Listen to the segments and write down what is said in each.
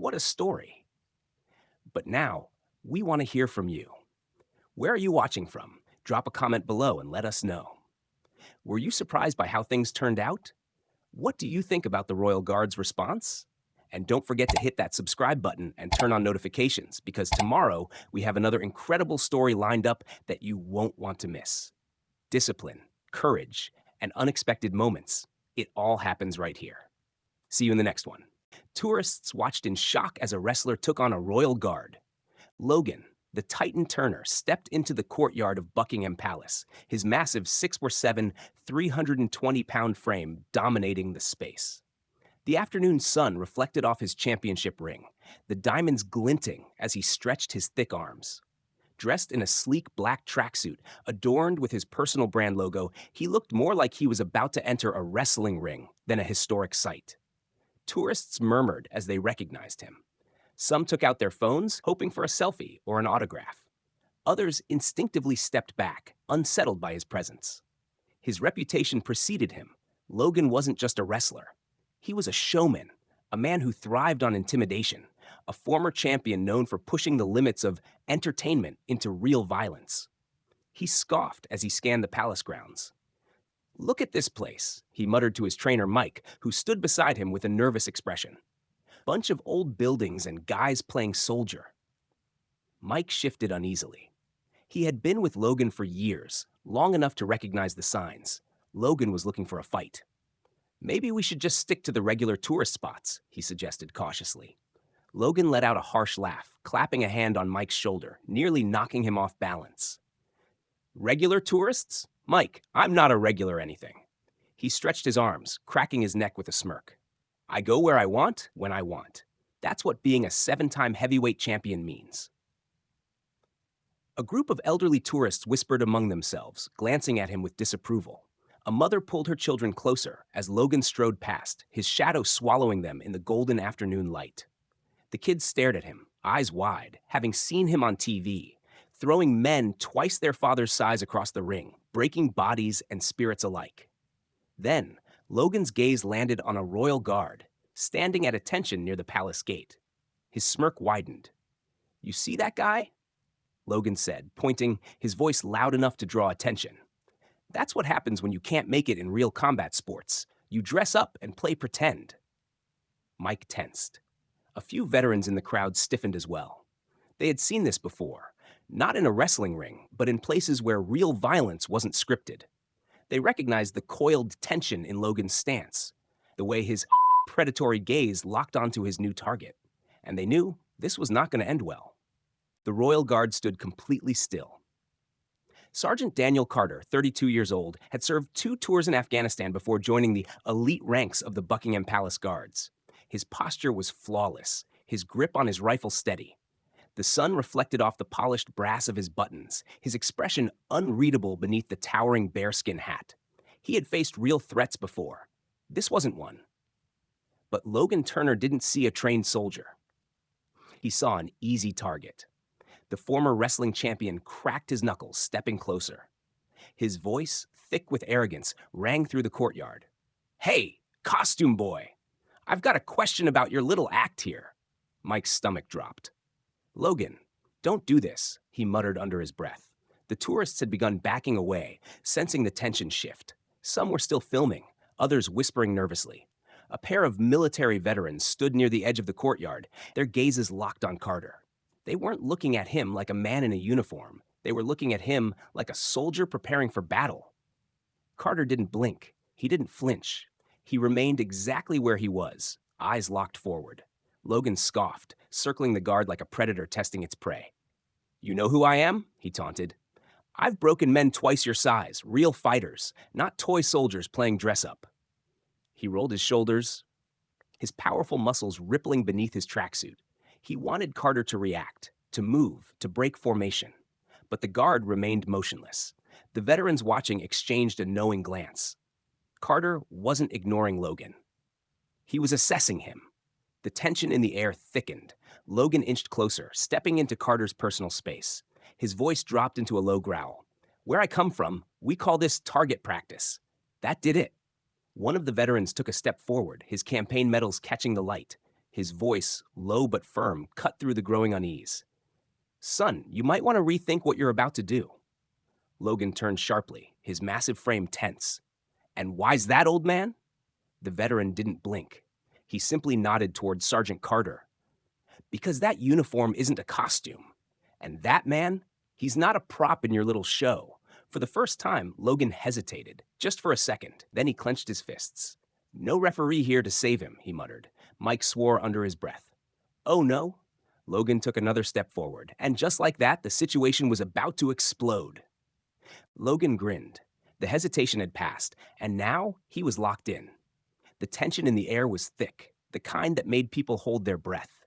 What a story. But now, we want to hear from you. Where are you watching from? Drop a comment below and let us know. Were you surprised by how things turned out? What do you think about the Royal Guard's response? And don't forget to hit that subscribe button and turn on notifications because tomorrow we have another incredible story lined up that you won't want to miss. Discipline, courage, and unexpected moments. It all happens right here. See you in the next one. Tourists watched in shock as a wrestler took on a royal guard. Logan, the Titan Turner, stepped into the courtyard of Buckingham Palace, his massive 6'7", 320-pound frame dominating the space. The afternoon sun reflected off his championship ring, the diamonds glinting as he stretched his thick arms. Dressed in a sleek black tracksuit, adorned with his personal brand logo, he looked more like he was about to enter a wrestling ring than a historic sight. Tourists murmured as they recognized him. Some took out their phones, hoping for a selfie or an autograph. Others instinctively stepped back, unsettled by his presence. His reputation preceded him. Logan wasn't just a wrestler. He was a showman, a man who thrived on intimidation, a former champion known for pushing the limits of entertainment into real violence. He scoffed as he scanned the palace grounds. "Look at this place," he muttered to his trainer Mike, who stood beside him with a nervous expression. "Bunch of old buildings and guys playing soldier." Mike shifted uneasily. He had been with Logan for years, long enough to recognize the signs. Logan was looking for a fight. "Maybe we should just stick to the regular tourist spots," he suggested cautiously. Logan let out a harsh laugh, clapping a hand on Mike's shoulder, nearly knocking him off balance. "Regular tourists? Mike, I'm not a regular anything." He stretched his arms, cracking his neck with a smirk. "I go where I want, when I want. That's what being a 7-time heavyweight champion means." A group of elderly tourists whispered among themselves, glancing at him with disapproval. A mother pulled her children closer as Logan strode past, his shadow swallowing them in the golden afternoon light. The kids stared at him, eyes wide, having seen him on TV, throwing men twice their father's size across the ring, breaking bodies and spirits alike. Then, Logan's gaze landed on a royal guard, standing at attention near the palace gate. His smirk widened. "You see that guy?" Logan said, pointing, his voice loud enough to draw attention. "That's what happens when you can't make it in real combat sports. You dress up and play pretend." Mike tensed. A few veterans in the crowd stiffened as well. They had seen this before, not in a wrestling ring, but in places where real violence wasn't scripted. They recognized the coiled tension in Logan's stance, the way his predatory gaze locked onto his new target, and they knew this was not going to end well. The Royal Guard stood completely still. Sergeant Daniel Carter, 32 years old, had served 2 tours in Afghanistan before joining the elite ranks of the Buckingham Palace Guards. His posture was flawless, his grip on his rifle steady. The sun reflected off the polished brass of his buttons, his expression unreadable beneath the towering bearskin hat. He had faced real threats before. This wasn't one. But Logan Turner didn't see a trained soldier. He saw an easy target. The former wrestling champion cracked his knuckles, stepping closer. His voice, thick with arrogance, rang through the courtyard. "Hey, costume boy! I've got a question about your little act here." Mike's stomach dropped. "Logan, don't do this," he muttered under his breath. The tourists had begun backing away, sensing the tension shift. Some were still filming, others whispering nervously. A pair of military veterans stood near the edge of the courtyard, their gazes locked on Carter. They weren't looking at him like a man in a uniform. They were looking at him like a soldier preparing for battle. Carter didn't blink. He didn't flinch. He remained exactly where he was, eyes locked forward. Logan scoffed, circling the guard like a predator testing its prey. "You know who I am?" he taunted. "I've broken men twice your size, real fighters, not toy soldiers playing dress-up." He rolled his shoulders, his powerful muscles rippling beneath his tracksuit. He wanted Carter to react, to move, to break formation. But the guard remained motionless. The veterans watching exchanged a knowing glance. Carter wasn't ignoring Logan. He was assessing him. The tension in the air thickened. Logan inched closer, stepping into Carter's personal space. His voice dropped into a low growl. "Where I come from, we call this target practice." That did it. One of the veterans took a step forward, his campaign medals catching the light. His voice, low but firm, cut through the growing unease. "Son, you might want to rethink what you're about to do." Logan turned sharply, his massive frame tense. "And why's that, old man?" The veteran didn't blink. He simply nodded toward Sergeant Carter. "Because that uniform isn't a costume. And that man, he's not a prop in your little show." For the first time, Logan hesitated, just for a second. Then he clenched his fists. "No referee here to save him," he muttered. Mike swore under his breath. "Oh no?" Logan took another step forward, and just like that, the situation was about to explode. Logan grinned. The hesitation had passed, and now he was locked in. The tension in the air was thick, the kind that made people hold their breath.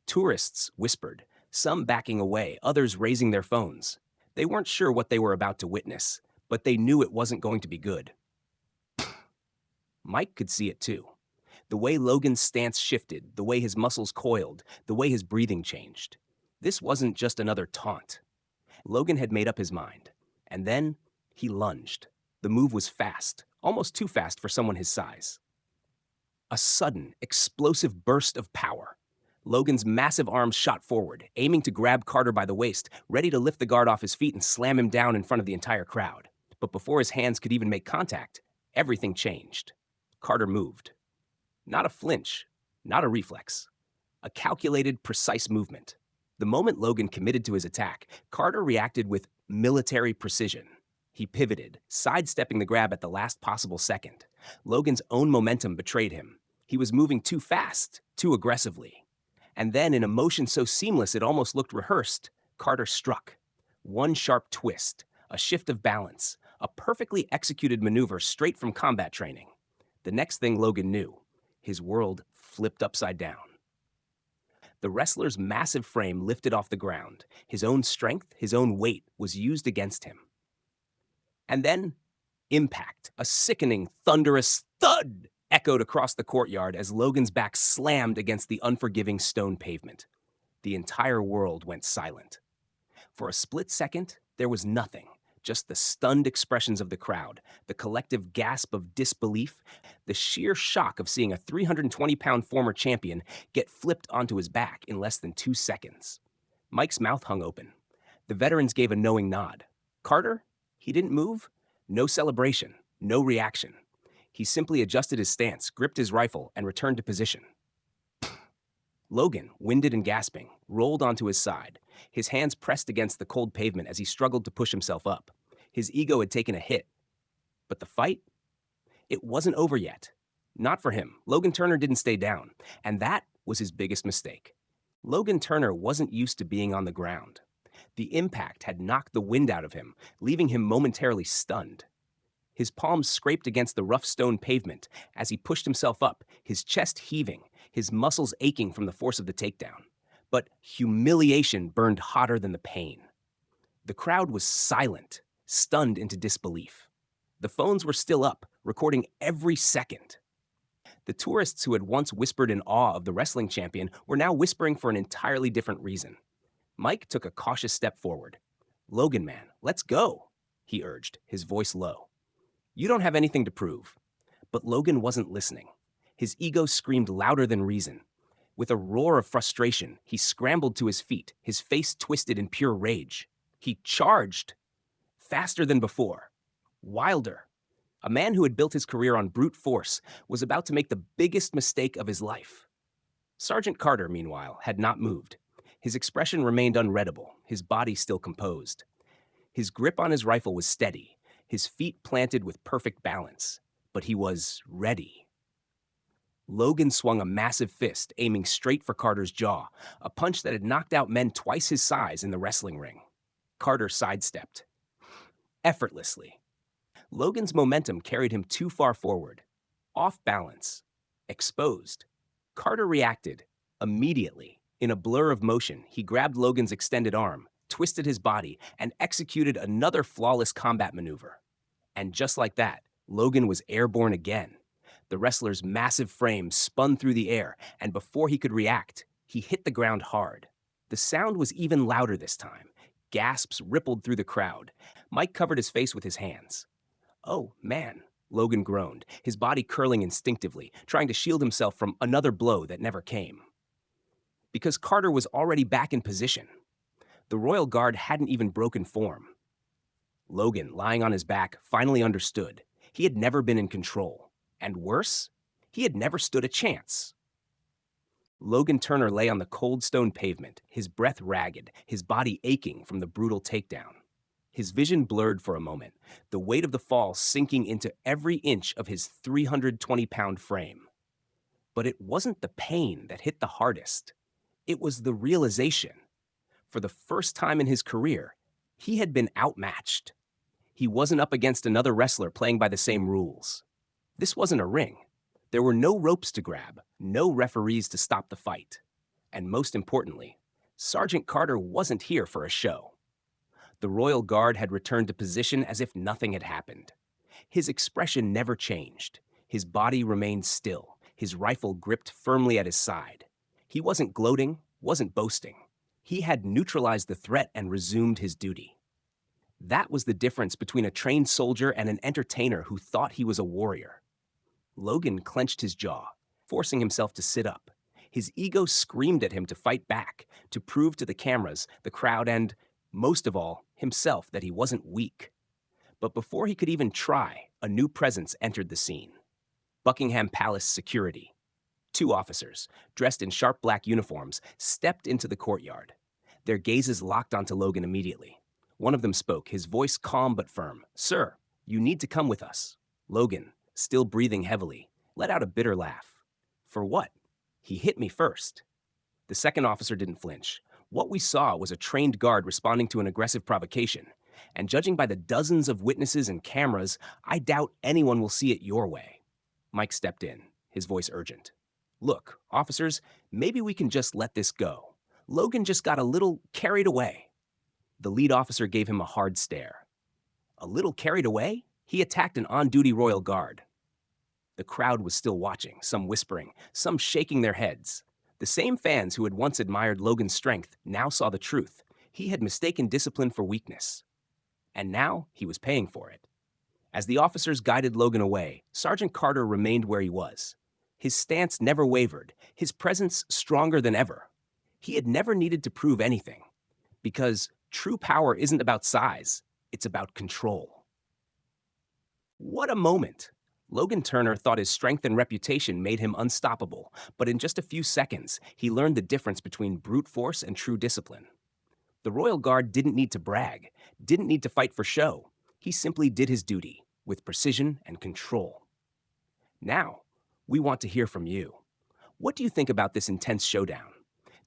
Tourists whispered, some backing away, others raising their phones. They weren't sure what they were about to witness, but they knew it wasn't going to be good. Mike could see it too. The way Logan's stance shifted, the way his muscles coiled, the way his breathing changed. This wasn't just another taunt. Logan had made up his mind. And then he lunged. The move was fast, almost too fast for someone his size. A sudden, explosive burst of power. Logan's massive arms shot forward, aiming to grab Carter by the waist, ready to lift the guard off his feet and slam him down in front of the entire crowd. But before his hands could even make contact, everything changed. Carter moved. Not a flinch, not a reflex. A calculated, precise movement. The moment Logan committed to his attack, Carter reacted with military precision. He pivoted, sidestepping the grab at the last possible second. Logan's own momentum betrayed him. He was moving too fast, too aggressively. And then, in a motion so seamless it almost looked rehearsed, Carter struck. One sharp twist, a shift of balance, a perfectly executed maneuver straight from combat training. The next thing Logan knew, his world flipped upside down. The wrestler's massive frame lifted off the ground. His own strength, his own weight was used against him. And then, impact, a sickening, thunderous thud echoed across the courtyard as Logan's back slammed against the unforgiving stone pavement. The entire world went silent. For a split second, there was nothing, just the stunned expressions of the crowd, the collective gasp of disbelief, the sheer shock of seeing a 320-pound former champion get flipped onto his back in less than 2 seconds. Mike's mouth hung open. The veterans gave a knowing nod. Carter? He didn't move. No celebration. No reaction. He simply adjusted his stance, gripped his rifle, and returned to position. Logan, winded and gasping, rolled onto his side. His hands pressed against the cold pavement as he struggled to push himself up. His ego had taken a hit. But the fight? It wasn't over yet. Not for him. Logan Turner didn't stay down. And that was his biggest mistake. Logan Turner wasn't used to being on the ground. The impact had knocked the wind out of him, leaving him momentarily stunned. His palms scraped against the rough stone pavement as he pushed himself up, his chest heaving, his muscles aching from the force of the takedown. But humiliation burned hotter than the pain. The crowd was silent, stunned into disbelief. The phones were still up, recording every second. The tourists who had once whispered in awe of the wrestling champion were now whispering for an entirely different reason. Mike took a cautious step forward. "Logan, man, let's go," he urged, his voice low. "You don't have anything to prove." But Logan wasn't listening. His ego screamed louder than reason. With a roar of frustration, he scrambled to his feet, his face twisted in pure rage. He charged. Faster than before. Wilder. A man who had built his career on brute force was about to make the biggest mistake of his life. Sergeant Carter, meanwhile, had not moved. His expression remained unreadable, his body still composed. His grip on his rifle was steady, his feet planted with perfect balance. But he was ready. Logan swung a massive fist, aiming straight for Carter's jaw, a punch that had knocked out men twice his size in the wrestling ring. Carter sidestepped. Effortlessly. Logan's momentum carried him too far forward. Off balance. Exposed. Carter reacted. Immediately. In a blur of motion, he grabbed Logan's extended arm, twisted his body, and executed another flawless combat maneuver. And just like that, Logan was airborne again. The wrestler's massive frame spun through the air, and before he could react, he hit the ground hard. The sound was even louder this time. Gasps rippled through the crowd. Mike covered his face with his hands. "Oh, man," Logan groaned, his body curling instinctively, trying to shield himself from another blow that never came. because Carter was already back in position. The royal guard hadn't even broken form. Logan, lying on his back, finally understood. He had never been in control. And worse, he had never stood a chance. Logan Turner lay on the cold stone pavement, his breath ragged, his body aching from the brutal takedown. His vision blurred for a moment, the weight of the fall sinking into every inch of his 320-pound frame. But it wasn't the pain that hit the hardest. It was the realization. For the first time in his career, he had been outmatched. He wasn't up against another wrestler playing by the same rules. This wasn't a ring. There were no ropes to grab, no referees to stop the fight. And most importantly, Sergeant Carter wasn't here for a show. The Royal Guard had returned to position as if nothing had happened. His expression never changed. His body remained still, his rifle gripped firmly at his side. He wasn't gloating, wasn't boasting. He had neutralized the threat and resumed his duty. That was the difference between a trained soldier and an entertainer who thought he was a warrior. Logan clenched his jaw, forcing himself to sit up. His ego screamed at him to fight back, to prove to the cameras, the crowd, and, most of all, himself that he wasn't weak. But before he could even try, a new presence entered the scene. Buckingham Palace security. 2 officers, dressed in sharp black uniforms, stepped into the courtyard. Their gazes locked onto Logan immediately. One of them spoke, his voice calm but firm. "Sir, you need to come with us." Logan, still breathing heavily, let out a bitter laugh. "For what? He hit me first." The second officer didn't flinch. What we saw was a trained guard responding to an aggressive provocation. And judging by the dozens of witnesses and cameras, I doubt anyone will see it your way. Mike stepped in, his voice urgent. "Look, officers, maybe we can just let this go. Logan just got a little carried away." The lead officer gave him a hard stare. A little carried away? He attacked an on-duty royal guard. The crowd was still watching, some whispering, some shaking their heads. The same fans who had once admired Logan's strength now saw the truth. He had mistaken discipline for weakness. And now he was paying for it. As the officers guided Logan away, Sergeant Carter remained where he was. His stance never wavered, his presence stronger than ever. He had never needed to prove anything. Because true power isn't about size, it's about control. What a moment! Logan Turner thought his strength and reputation made him unstoppable, but in just a few seconds, he learned the difference between brute force and true discipline. The Royal Guard didn't need to brag, didn't need to fight for show. He simply did his duty, with precision and control. Now, we want to hear from you. What do you think about this intense showdown?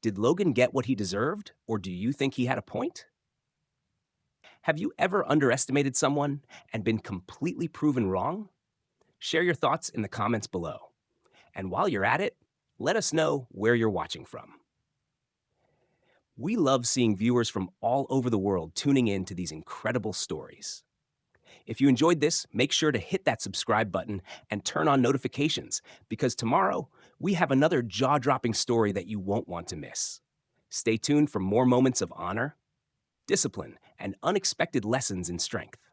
Did Logan get what he deserved, or do you think he had a point? Have you ever underestimated someone and been completely proven wrong? Share your thoughts in the comments below. And while you're at it, let us know where you're watching from. We love seeing viewers from all over the world tuning in to these incredible stories. If you enjoyed this, make sure to hit that subscribe button and turn on notifications, because tomorrow we have another jaw-dropping story that you won't want to miss. Stay tuned for more moments of honor, discipline, and unexpected lessons in strength.